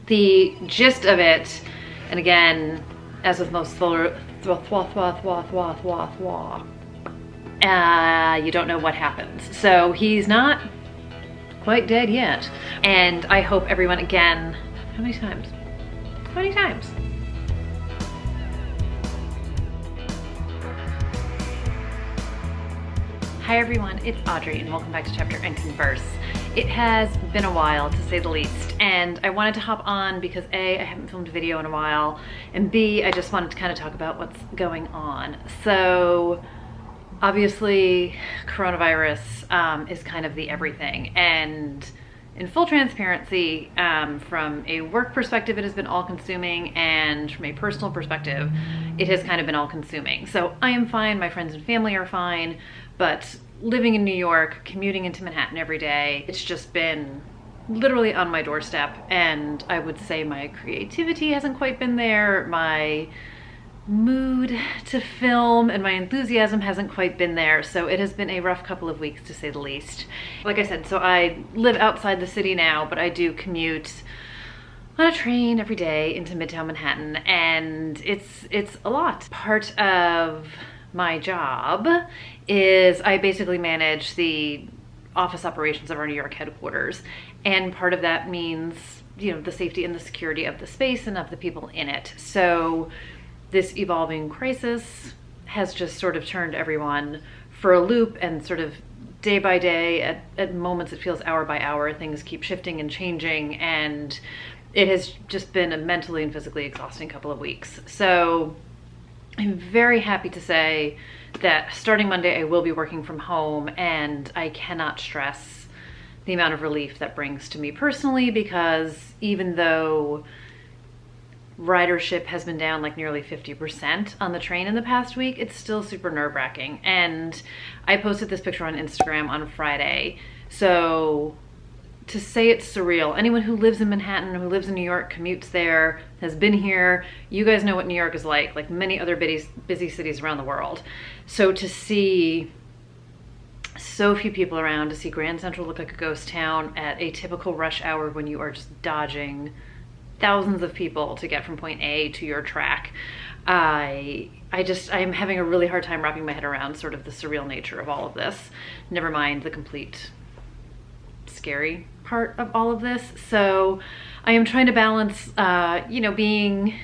The gist of it, and again, as with most you don't know what happens. So he's not quite dead yet. And I hope everyone, again, how many times? How many times? Hi everyone, it's Audrey and welcome back to Chapter and Converse. It has been a while, to say the least, and I wanted to hop on because A, I haven't filmed a video in a while, and B, I just wanted to kind of talk about what's going on. So obviously coronavirus is kind of the everything, and in full transparency, from a work perspective, it has been all-consuming, and from a personal perspective, it has kind of been all-consuming. So I am fine, my friends and family are fine, but living in New York, commuting into Manhattan every day, it's just been literally on my doorstep, and I would say my creativity hasn't quite been there, my mood to film and my enthusiasm hasn't quite been there, so it has been a rough couple of weeks to say the least. Like I said, so I live outside the city now, but I do commute on a train every day into Midtown Manhattan, and it's a lot. Part of my job is I basically manage the office operations of our New York headquarters, and part of that means, you know, the safety and the security of the space and of the people in it. So this evolving crisis has just sort of turned everyone for a loop, and sort of day by day, at moments it feels hour by hour, things keep shifting and changing, and it has just been a mentally and physically exhausting couple of weeks. So I'm very happy to say that starting Monday I will be working from home, and I cannot stress the amount of relief that brings to me personally, because even though ridership has been down like nearly 50% on the train in the past week, it's still super nerve-wracking. And I posted this picture on Instagram on Friday, so to say it's surreal, anyone who lives in Manhattan, who lives in New York, commutes there, has been here, you guys know what New York is like many other busy cities around the world. So to see so few people around, to see Grand Central look like a ghost town at a typical rush hour when you are just dodging thousands of people to get from point A to your track, I'm having a really hard time wrapping my head around sort of the surreal nature of all of this, never mind the complete scary part of all of this. So I am trying to balance, you know, being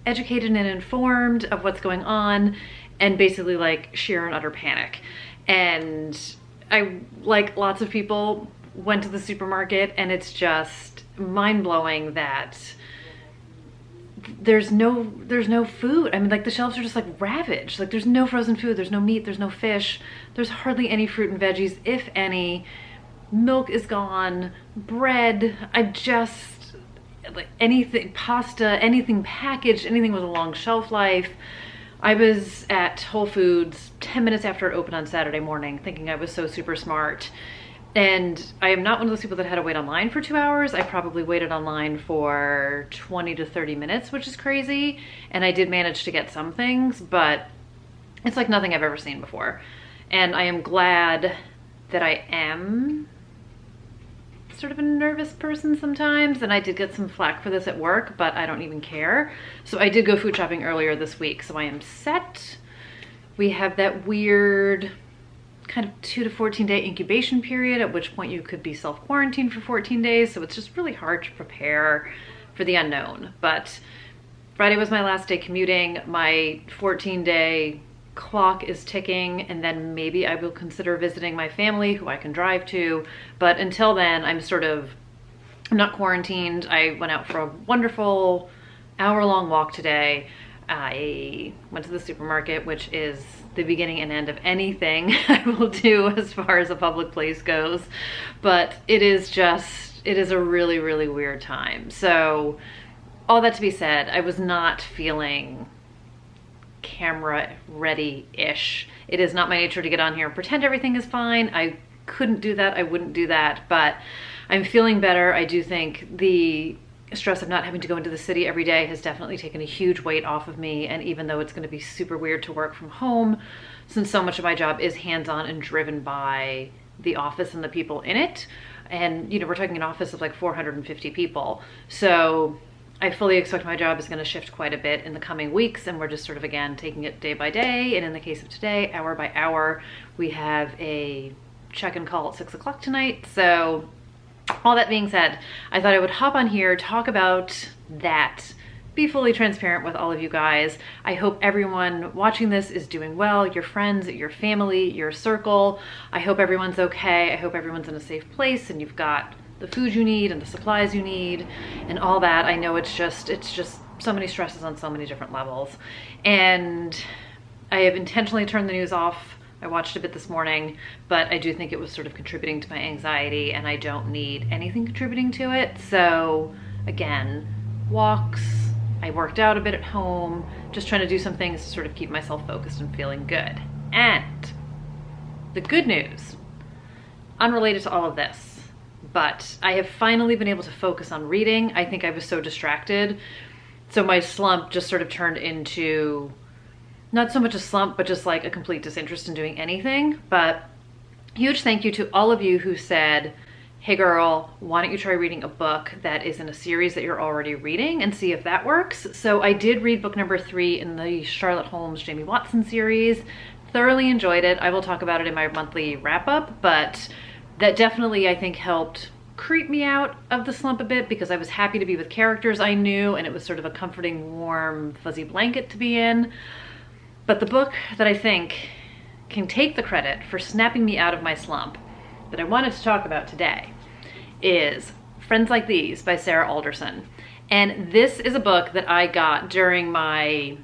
educated and informed of what's going on, and basically like sheer and utter panic. And I, like lots of people, went to the supermarket, and it's just mind-blowing that there's no food. I mean, like, the shelves are just like ravaged. Like, there's no frozen food, there's no meat, there's no fish, there's hardly any fruit and veggies, if any. Milk is gone, bread, like anything, pasta, anything packaged, anything with a long shelf life. I was at Whole Foods 10 minutes after it opened on Saturday morning, thinking I was so super smart. And I am not one of those people that had to wait online for 2 hours. I probably waited online for 20 to 30 minutes, which is crazy. And I did manage to get some things, but it's like nothing I've ever seen before. And I am glad that I am sort of a nervous person sometimes, and I did get some flack for this at work, but I don't even care. So I did go food shopping earlier this week, so I am set. We have that weird kind of 2 to 14 day incubation period, at which point you could be self-quarantined for 14 days, so it's just really hard to prepare for the unknown. But Friday was my last day commuting. My 14-day clock is ticking, and then maybe I will consider visiting my family, who I can drive to. But until then, I'm not quarantined. I went out for a wonderful hour-long walk today. I went to the supermarket, which is the beginning and end of anything I will do as far as a public place goes. But it is a really, really weird time. So all that to be said, I was not feeling camera ready-ish. It is not my nature to get on here and pretend everything is fine. I couldn't do that. I wouldn't do that, but I'm feeling better. I do think the stress of not having to go into the city every day has definitely taken a huge weight off of me. And even though it's going to be super weird to work from home, since so much of my job is hands-on and driven by the office and the people in it, and you know, we're talking an office of like 450 people, so I fully expect my job is going to shift quite a bit in the coming weeks, and we're just sort of, again, taking it day by day. And in the case of today, hour by hour, we have a check-in call at 6 o'clock tonight. So all that being said, I thought I would hop on here, talk about that, be fully transparent with all of you guys. I hope everyone watching this is doing well, your friends, your family, your circle. I hope everyone's okay. I hope everyone's in a safe place and you've got the food you need and the supplies you need and all that. I know it's just so many stresses on so many different levels. And I have intentionally turned the news off. I watched a bit this morning, but I do think it was sort of contributing to my anxiety, and I don't need anything contributing to it. So again, walks, I worked out a bit at home, just trying to do some things to sort of keep myself focused and feeling good. And the good news, unrelated to all of this, but I have finally been able to focus on reading. I think I was so distracted. So my slump just sort of turned into not so much a slump, but just like a complete disinterest in doing anything. But huge thank you to all of you who said, hey girl, why don't you try reading a book that is in a series that you're already reading and see if that works. So I did read book number 3 in the Sherlock Holmes Jamie Watson series. Thoroughly enjoyed it. I will talk about it in my monthly wrap up, but that definitely, I think, helped creep me out of the slump a bit because I was happy to be with characters I knew, and it was sort of a comforting, warm, fuzzy blanket to be in. But the book that I think can take the credit for snapping me out of my slump that I wanted to talk about today is Friends Like These by Sarah Alderson. And this is a book that I got during my,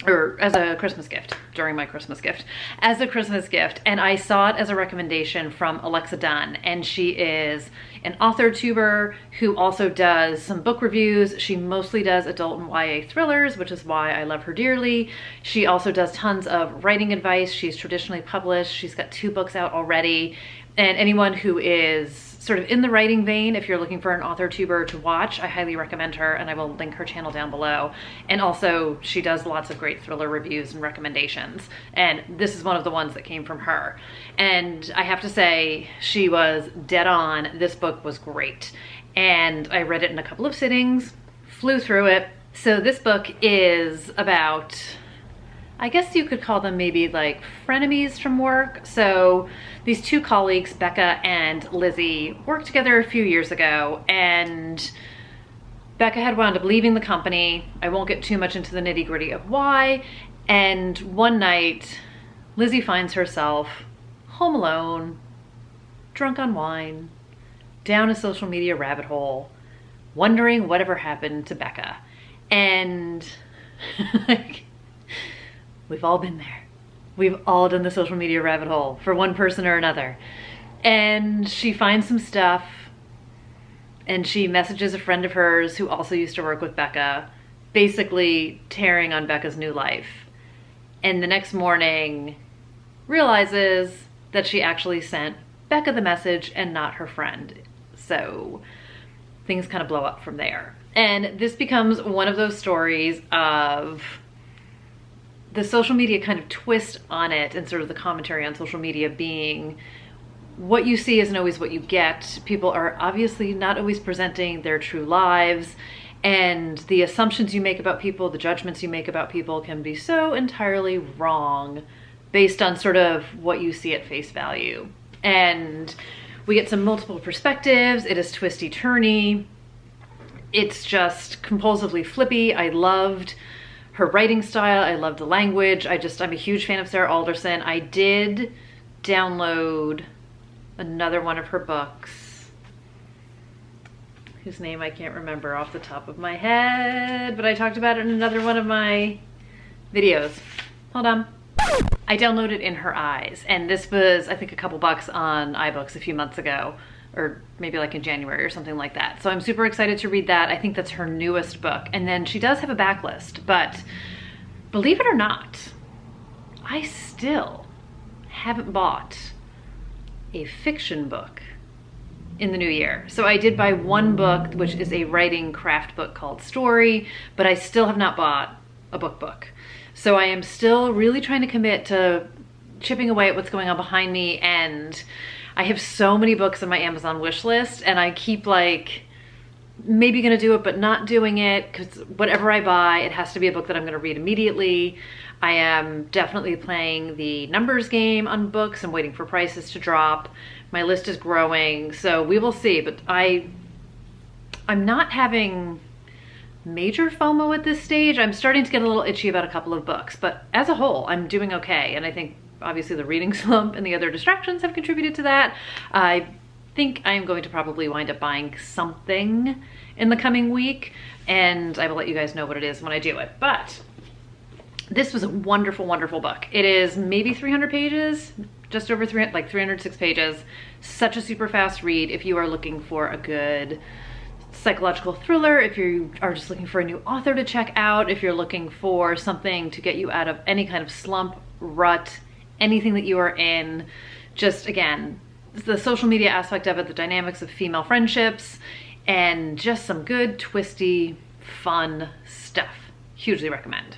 or as a Christmas gift, during my Christmas gift, as a Christmas gift. And I saw it as a recommendation from Alexa Dunn. And she is an author tuber who also does some book reviews. She mostly does adult and YA thrillers, which is why I love her dearly. She also does tons of writing advice. She's traditionally published. She's got 2 books out already. And anyone who is sort of in the writing vein, if you're looking for an author tuber to watch, I highly recommend her, and I will link her channel down below. And also she does lots of great thriller reviews and recommendations, and this is one of the ones that came from her. And I have to say, she was dead on. This book was great, and I read it in a couple of sittings, flew through it. So this book is about, I guess you could call them maybe like frenemies from work. So these 2 colleagues, Becca and Lizzie, worked together a few years ago, and Becca had wound up leaving the company. I won't get too much into the nitty-gritty of why. And one night, Lizzie finds herself home alone, drunk on wine, down a social media rabbit hole, wondering whatever happened to Becca. And like, we've all been there. We've all done the social media rabbit hole for one person or another. And she finds some stuff, and she messages a friend of hers who also used to work with Becca, basically tearing on Becca's new life. And the next morning realizes that she actually sent Becca the message and not her friend. So things kind of blow up from there. And this becomes one of those stories of the social media kind of twist on it, and sort of the commentary on social media being what you see isn't always what you get. People are obviously not always presenting their true lives, and the assumptions you make about people, the judgments you make about people can be so entirely wrong based on sort of what you see at face value. And we get some multiple perspectives. It is twisty-turny. It's just compulsively flippy. I loved her writing style. I love the language. I'm a huge fan of Sarah Alderson. I did download another one of her books, whose name I can't remember off the top of my head, but I talked about it in another one of my videos. Hold on. I downloaded In Her Eyes, and this was, I think, a couple bucks on iBooks a few months ago, or maybe like in January or something like that. So I'm super excited to read that. I think that's her newest book. And then she does have a backlist, but believe it or not, I still haven't bought a fiction book in the new year. So I did buy one book, which is a writing craft book called Story, but I still have not bought a book. So I am still really trying to commit to chipping away at what's going on behind me, and I have so many books on my Amazon wish list, and I keep like maybe gonna do it, but not doing it, because whatever I buy, it has to be a book that I'm gonna read immediately. I am definitely playing the numbers game on books and waiting for prices to drop. My list is growing, so we will see, but I'm not having major FOMO at this stage. I'm starting to get a little itchy about a couple of books, but as a whole, I'm doing okay, and I think obviously the reading slump and the other distractions have contributed to that. I think I'm going to probably wind up buying something in the coming week, and I will let you guys know what it is when I do it. But this was a wonderful, wonderful book. It is maybe 300 pages, just over 300, like 306 pages. Such a super fast read if you are looking for a good psychological thriller, if you are just looking for a new author to check out, if you're looking for something to get you out of any kind of slump, rut, anything that you are in. Just, again, the social media aspect of it, the dynamics of female friendships, and just some good, twisty, fun stuff. Hugely recommend.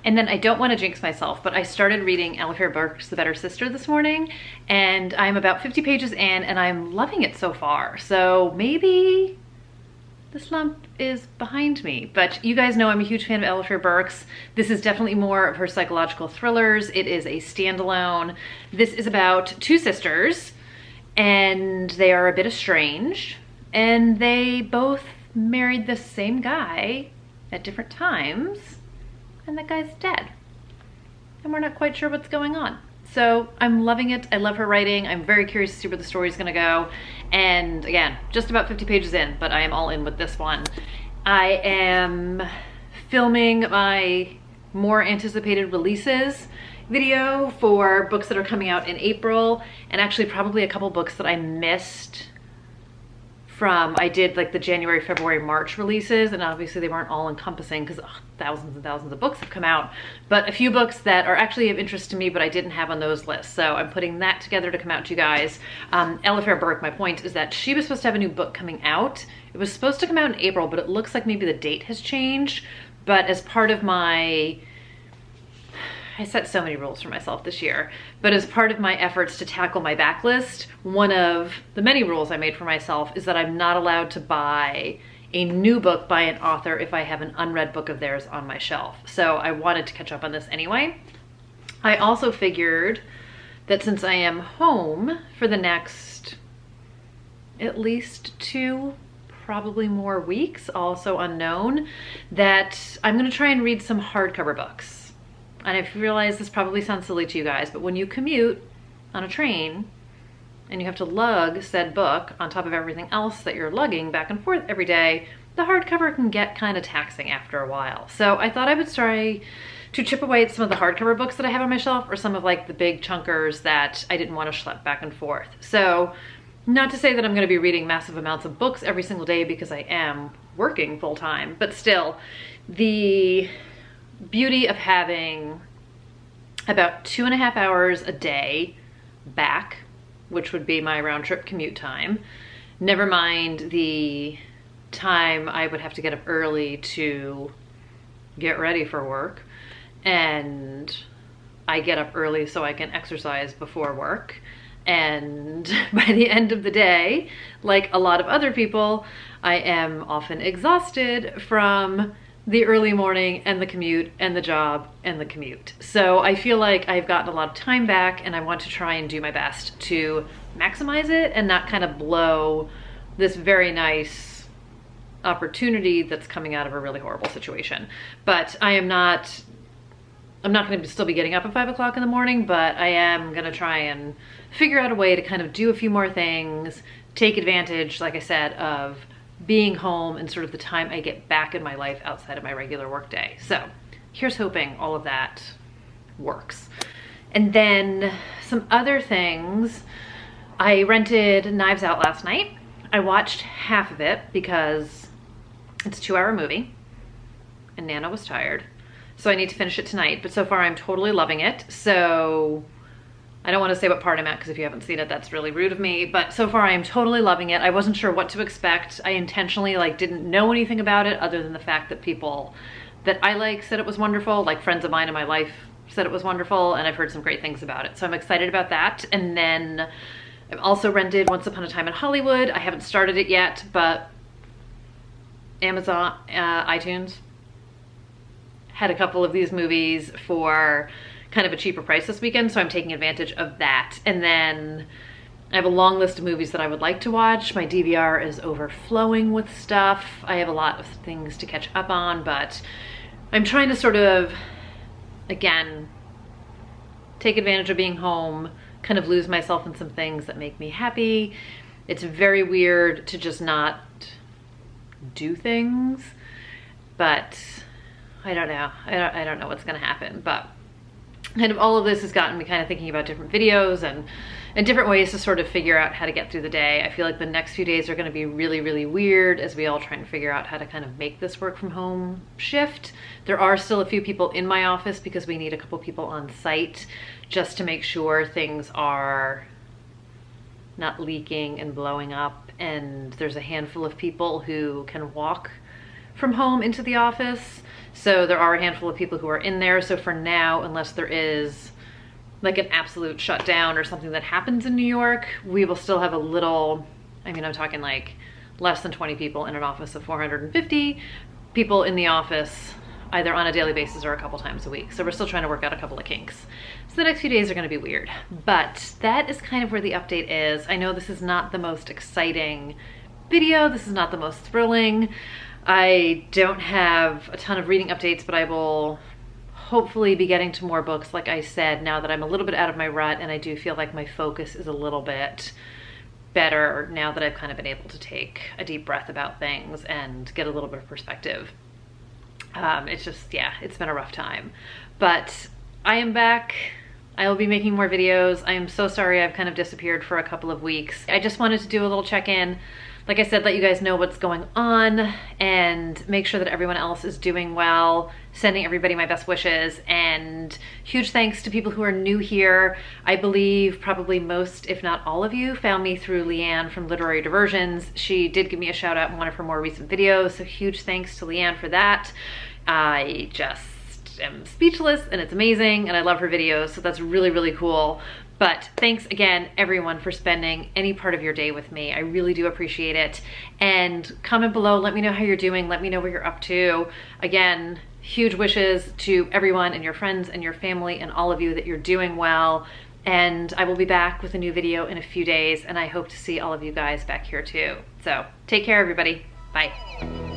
And then I don't want to jinx myself, but I started reading Alifair Burke's The Better Sister this morning, and I'm about 50 pages in, and I'm loving it so far. So maybe the slump is behind me. But you guys know I'm a huge fan of Alifair Burke's. This is definitely more of her psychological thrillers. It is a standalone. This is about two sisters, and they are a bit estranged, and they both married the same guy at different times, and that guy's dead, and we're not quite sure what's going on. So I'm loving it. I love her writing. I'm very curious to see where the story's gonna go. And again, just about 50 pages in, but I am all in with this one. I am filming my more anticipated releases video for books that are coming out in April, and actually probably a couple books that I missed from, I did like the January, February, March releases, and obviously they weren't all encompassing because thousands and thousands of books have come out, but a few books that are actually of interest to me but I didn't have on those lists. So I'm putting that together to come out to you guys. Alifair Burke, my point is that she was supposed to have a new book coming out. It was supposed to come out in April, but it looks like maybe the date has changed. But as part of my, I set so many rules for myself this year, but as part of my efforts to tackle my backlist, one of the many rules I made for myself is that I'm not allowed to buy a new book by an author if I have an unread book of theirs on my shelf. So I wanted to catch up on this anyway. I also figured that since I am home for the next at least 2, probably more weeks, also unknown, that I'm gonna try and read some hardcover books. And I realize this probably sounds silly to you guys, but when you commute on a train and you have to lug said book on top of everything else that you're lugging back and forth every day, the hardcover can get kind of taxing after a while. So I thought I would try to chip away at some of the hardcover books that I have on my shelf, or some of like the big chunkers that I didn't want to schlep back and forth. So not to say that I'm going to be reading massive amounts of books every single day, because I am working full time, but still, the beauty of having about 2.5 hours a day back, which would be my round trip commute time, never mind the time I would have to get up early to get ready for work, and I get up early so I can exercise before work, and by the end of the day, like a lot of other people, I am often exhausted from the early morning and the commute and the job and the commute. So I feel like I've gotten a lot of time back, and I want to try and do my best to maximize it and not kind of blow this very nice opportunity that's coming out of a really horrible situation. But I'm not going to still be getting up at 5 o'clock in the morning, but I am going to try and figure out a way to kind of do a few more things, take advantage, like I said, of being home and sort of the time I get back in my life outside of my regular work day. So here's hoping all of that works. And then some other things. I rented Knives Out last night. I watched half of it because it's a 2-hour movie and Nana was tired. So I need to finish it tonight, but so far I'm totally loving it. So I don't want to say what part I'm at, because if you haven't seen it, that's really rude of me, but so far I am totally loving it. I wasn't sure what to expect. I intentionally didn't know anything about it other than the fact that people that I like said it was wonderful, like friends of mine in my life said it was wonderful, and I've heard some great things about it. So I'm excited about that. And then I've also rented Once Upon a Time in Hollywood. I haven't started it yet, but Amazon, iTunes had a couple of these movies for kind of a cheaper price this weekend, so I'm taking advantage of that. And then I have a long list of movies that I would like to watch. My DVR is overflowing with stuff. I have a lot of things to catch up on, but I'm trying to sort of, again, take advantage of being home, kind of lose myself in some things that make me happy. It's very weird to just not do things, but I don't know. I don't know what's gonna happen, but kind of all of this has gotten me kind of thinking about different videos and different ways to sort of figure out how to get through the day. I feel like the next few days are gonna be really, really weird as we all try and figure out how to kind of make this work from home shift. There are still a few people in my office because we need a couple people on site just to make sure things are not leaking and blowing up. And there's a handful of people who can walk from home into the office. So there are a handful of people who are in there. So for now, unless there is like an absolute shutdown or something that happens in New York, we will still have a little, I mean, I'm talking like less than 20 people in an office of 450 people in the office, either on a daily basis or a couple times a week. So we're still trying to work out a couple of kinks. So the next few days are gonna be weird, but that is kind of where the update is. I know this is not the most exciting video. This is not the most thrilling. I don't have a ton of reading updates, but I will hopefully be getting to more books, like I said, now that I'm a little bit out of my rut, and I do feel like my focus is a little bit better now that I've kind of been able to take a deep breath about things and get a little bit of perspective. It's just, yeah, it's been a rough time, but I am back. I will be making more videos. I am so sorry I've kind of disappeared for a couple of weeks. I just wanted to do a little check-in. Like I said, let you guys know what's going on and make sure that everyone else is doing well, sending everybody my best wishes, and huge thanks to people who are new here. I believe probably most, if not all of you, found me through Leanne from Literary Diversions. She did give me a shout out in one of her more recent videos, so huge thanks to Leanne for that. I just am speechless, and it's amazing, and I love her videos, so that's really, really cool. But thanks again, everyone, for spending any part of your day with me. I really do appreciate it. And comment below, let me know how you're doing. Let me know what you're up to. Again, huge wishes to everyone and your friends and your family and all of you that you're doing well. And I will be back with a new video in a few days, and I hope to see all of you guys back here too. So take care, everybody. Bye.